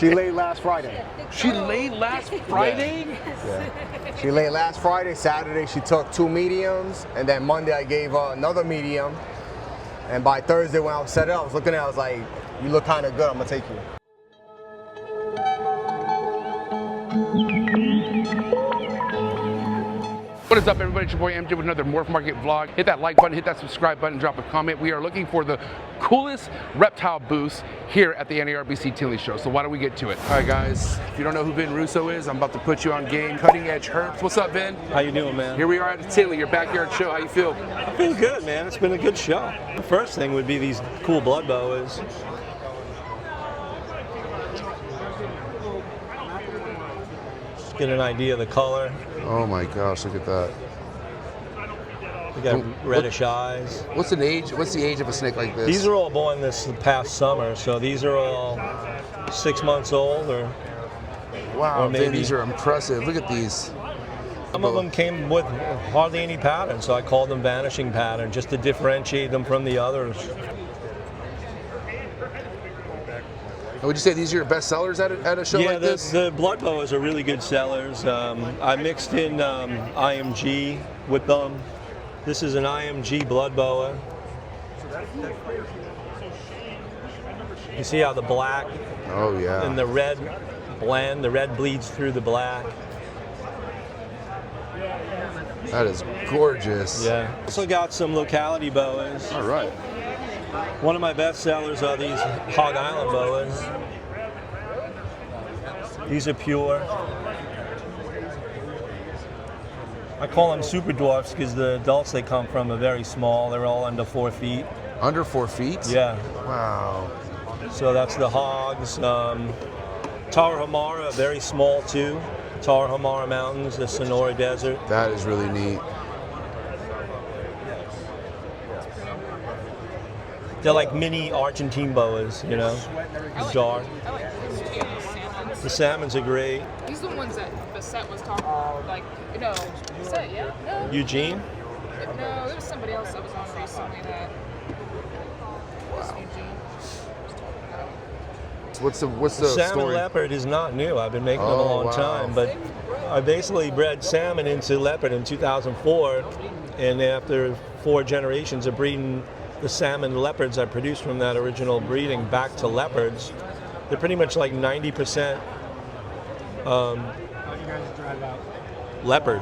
She laid last Friday. She laid last Friday? Yeah. She laid last Friday. Saturday she took 2 mediums, and then Monday I gave her another medium. And by Thursday when I was set up, I was looking at her, I was like, you look kind of good, I'm gonna take you. What is up, everybody? It's your boy MJ with another MorphMarket vlog. Hit that like button, hit that subscribe button, drop a comment. We are looking for the coolest reptile booths here at the NARBC Tinley show. So why don't we get to it? All right, guys. If you don't know who Vin Russo is, I'm about to put you on game. Cutting Edge Herps. What's up, Vin? How you doing, man? Here we are at the Tinley, your backyard show. How you feel? I feel good, man. It's been a good show. The first thing would be these cool blood boas. Just get an idea of the color. Oh my gosh, look at that. We got reddish eyes. What's the age of a snake like this? These are all born this past summer, so these are all 6 months old, or wow, or maybe Vin, these are impressive. Look at these. Some of them came with hardly any pattern, so I called them vanishing pattern, just to differentiate them from the others. Would you say these are your best sellers at a show like this? Yeah, the blood boas are really good sellers. I mixed in IMG with them. This is an IMG blood boa. You see how the black and the red blend, the red bleeds through the black. That is gorgeous. Yeah. Also got some locality boas. All right. One of my best sellers are these Hog Island boas. These are pure. I call them super dwarfs because the adults they come from are very small. They're all under 4 feet. Under 4 feet? Yeah. Wow. So that's the hogs. Tarahumara, very small too. Tarahumara Mountains, the Sonora Desert. That is really neat. They're like mini Argentine boas, you know, dark. I like those two salmons. The salmons are great. These are the ones that Bassett was talking about. Like, no, Bassett, yeah? No. Eugene? No, there was somebody else that was on recently that was Eugene. What's the Salmon story? leopard is not new. I've been making them a long time, but I basically bred salmon into leopard in 2004, and after 4 generations of breeding the salmon leopards I produced from that original breeding back to leopards, they're pretty much like 90% leopard,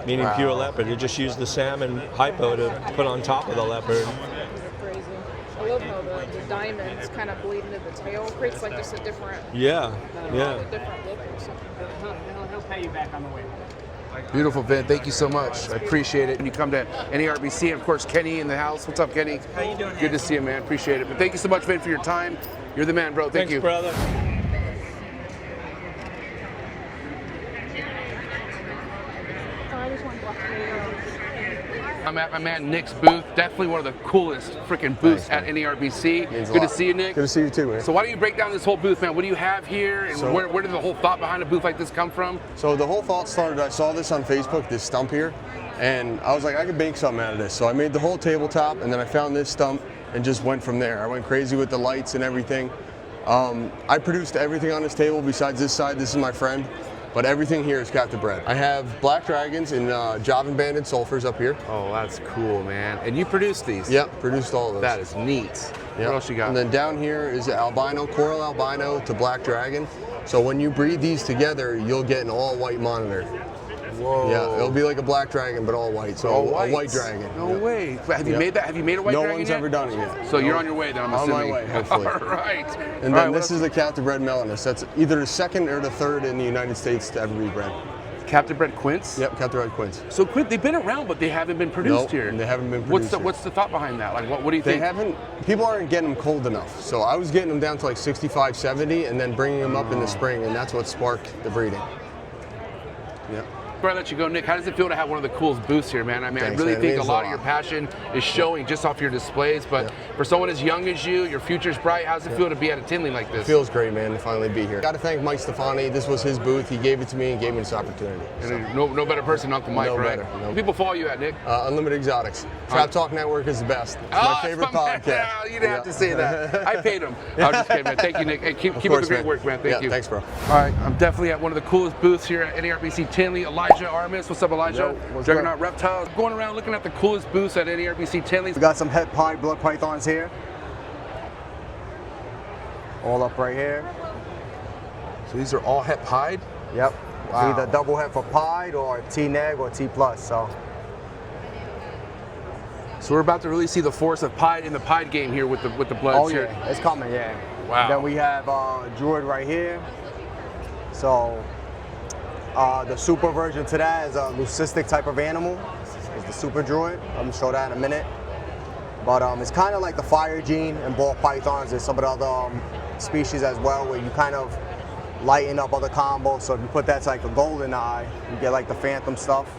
meaning pure leopard. They just use the salmon hypo to put on top of the leopard. Crazy. I love how the diamonds kind of bleed into the tail. It creates like just a different, a different look or something. He'll pay you back on the way. Beautiful, Vin. Thank you so much. I appreciate it. When you come to NARBC, and of course, Kenny in the house. What's up, Kenny? How you doing? Good to see you, man. Appreciate it. But thank you so much, Vin, for your time. You're the man, bro. Thank you. Thanks, brother. I'm at my man Nick's booth. Definitely one of the coolest freaking booths at NARBC. Good to see you, Nick. Good to see you too, man. So why don't you break down this whole booth, man? What do you have here, and where did the whole thought behind a booth like this come from? So the whole thought started, I saw this on Facebook, this stump here, and I was like, I could make something out of this. So I made the whole tabletop, and then I found this stump and just went from there. I went crazy with the lights and everything. I produced everything on this table besides this side. This is my friend. But everything here is captive bred. I have black dragons and Javan banded sulfurs up here. Oh, that's cool, man. And you produced these? Yep, produced all of those. That is neat. Yep. What else you got? And then down here is albino, coral albino to black dragon. So when you breed these together, you'll get an all white monitor. Whoa. Yeah, it'll be like a black dragon, but all white. So all a white dragon. No way. Have you made that? Have you made a white dragon No one's yet? ever done it yet. So you're on your way then, I'm assuming. On my way, hopefully. All right. And then this is the captive bred melanus. That's either the second or the third in the United States to ever be bred. Captive bred quints? Yep, captive bred quints. So quint, they've been around, but they haven't been produced here. They haven't been produced What's the thought behind that? Like, what do you think? People aren't getting them cold enough. So I was getting them down to like 65, 70, and then bringing them up in the spring, and that's what sparked the breeding. Yeah. before I let you go, Nick, how does it feel to have one of the coolest booths here, man? I mean, Thanks, I really man. It think a means lot of your passion is showing just off your displays, but for someone as young as you, your future's bright. How's it feel to be at a Tinley like this? It feels great, man, to finally be here. Got to thank Mike Stefani. This was his booth. He gave it to me and gave me this opportunity. And no better person than Uncle Mike, No right? better, no. People follow you at, Nick? Unlimited Exotics. Trap Talk Network is the best. It's my favorite podcast. You didn't have to say that. I paid him. I'm just kidding, man. Thank you, Nick. Hey, keep up the great work, man. Thank you. Thanks, bro. All right, I'm definitely at one of the coolest booths here at NARBC Tinley. Elijah Armis. What's up, Elijah? Juggernaut Reptiles. Going around looking at the coolest booths at NARBC Tinley. We got some het pied blood pythons here. All up right here. So these are all het pied? Yep. Wow. Either double het for pied or T-neg or T+. So we're about to really see the force of pied in the pied game here with the bloods oh here. yeah, it's coming, yeah. Wow. Then we have Druid right here. So the super version to that is a leucistic type of animal. It's the super Druid. I'm gonna show that in a minute. But it's kind of like the fire gene and ball pythons and some of the other species as well, where you kind of lighten up other combos. So if you put that to like a golden eye, you get like the phantom stuff.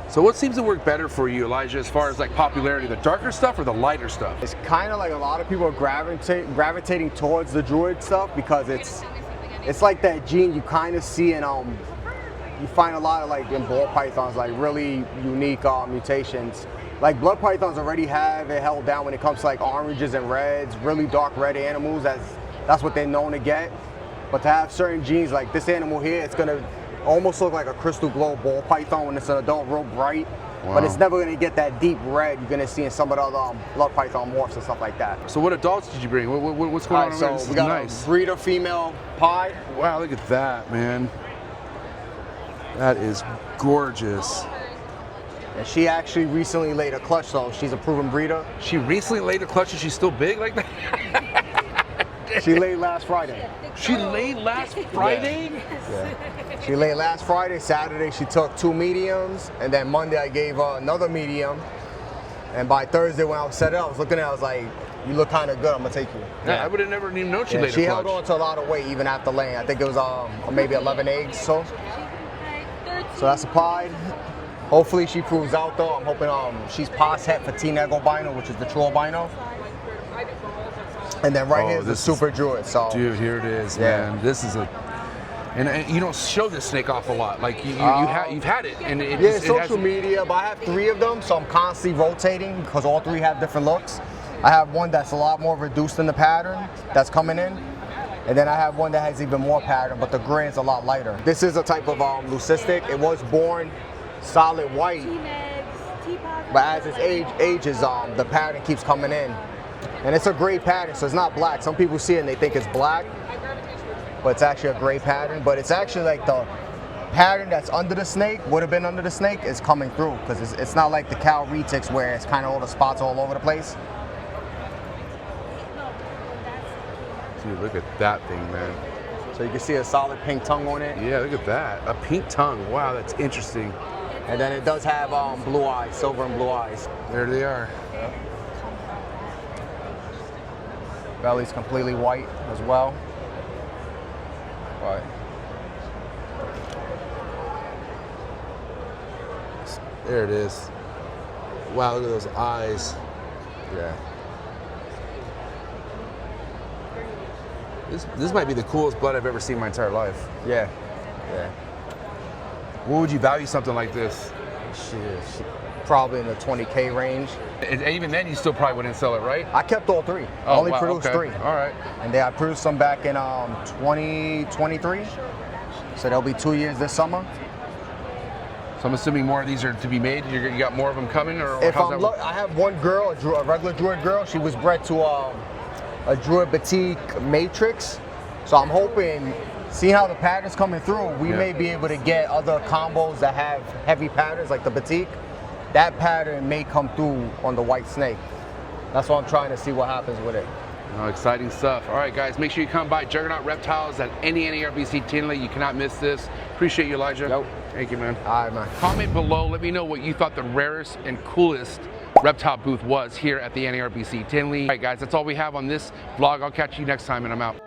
So what seems to work better for you, Elijah, as far as like popularity, the darker stuff or the lighter stuff? It's kind of like a lot of people are gravitating towards the Druid stuff because it's like that gene you kind of see in you find a lot of like in ball pythons, like really unique mutations. Like blood pythons already have it held down when it comes to like oranges and reds, really dark red animals. That's what they're known to get. But to have certain genes like this animal here, it's gonna almost look like a crystal glow ball python when it's an adult, real bright. Wow. But it's never gonna get that deep red you're gonna see in some of the other blood python morphs and stuff like that. So what adults did you bring? What's going on over there? So we got a breeder female pied. Wow, look at that, man. That is gorgeous. And she actually recently laid a clutch, so she's a proven breeder. She recently laid a clutch and she's still big like that? She laid last Friday. She laid last Friday? Yeah. She laid last Friday. Saturday she took 2 mediums, and then Monday I gave her another medium. And by Thursday when I was set it up, I was looking at her, I was like, you look kind of good, I'm gonna take you. Yeah, I would have never even known she laid a clutch. She held on to a lot of weight even after laying. I think it was maybe 11 eggs or so. So that's a pied. Hopefully she proves out though. I'm hoping she's past het for T-neg albino, which is the true albino. And then right here is the super Druid. So dude, here it is, man. This is and you don't show this snake off a lot. Like you've had it, and it social media. But I have 3 of them, so I'm constantly rotating because all 3 have different looks. I have one that's a lot more reduced in the pattern that's coming in, and then I have one that has even more pattern, but the gray is a lot lighter. This is a type of leucistic. It was born solid white, but as its ages, the pattern keeps coming in. And it's a gray pattern, so it's not black. Some people see it and they think it's black, but it's actually a gray pattern. But it's actually like the pattern that's under the snake, would have been under the snake, is coming through, because it's not like the cow retics where it's kind of all the spots all over the place. Dude, look at that thing, man. So you can see a solid pink tongue on it. Yeah, look at that. A pink tongue. Wow, that's interesting. And then it does have blue eyes, silver and blue eyes. There they are. Belly's completely white as well. Right. There it is. Wow, look at those eyes. Yeah. This might be the coolest blood I've ever seen in my entire life. Yeah. Yeah. What would you value something like this? Shit, probably in the 20K range. And even then, you still probably wouldn't sell it, right? I kept all 3. Oh, I only wow, produced okay. 3. All right. And then I produced some back in 2023. So there'll be 2 years this summer. So I'm assuming more of these are to be made. You got more of them coming, or if how's that work? I have one girl, a regular Druid girl. She was bred to a Druid Batik matrix. So I'm hoping, seeing how the pattern's coming through, we may be able to get other combos that have heavy patterns like the Batik. That pattern may come through on the white snake. That's why I'm trying to see what happens with it. Oh, exciting stuff. All right, guys, make sure you come by Juggernaut Reptiles at any NARBC Tinley. You cannot miss this. Appreciate you, Elijah. Yep. Thank you, man. All right, man. Comment below. Let me know what you thought the rarest and coolest reptile booth was here at the NARBC Tinley. All right, guys, that's all we have on this vlog. I'll catch you next time, and I'm out.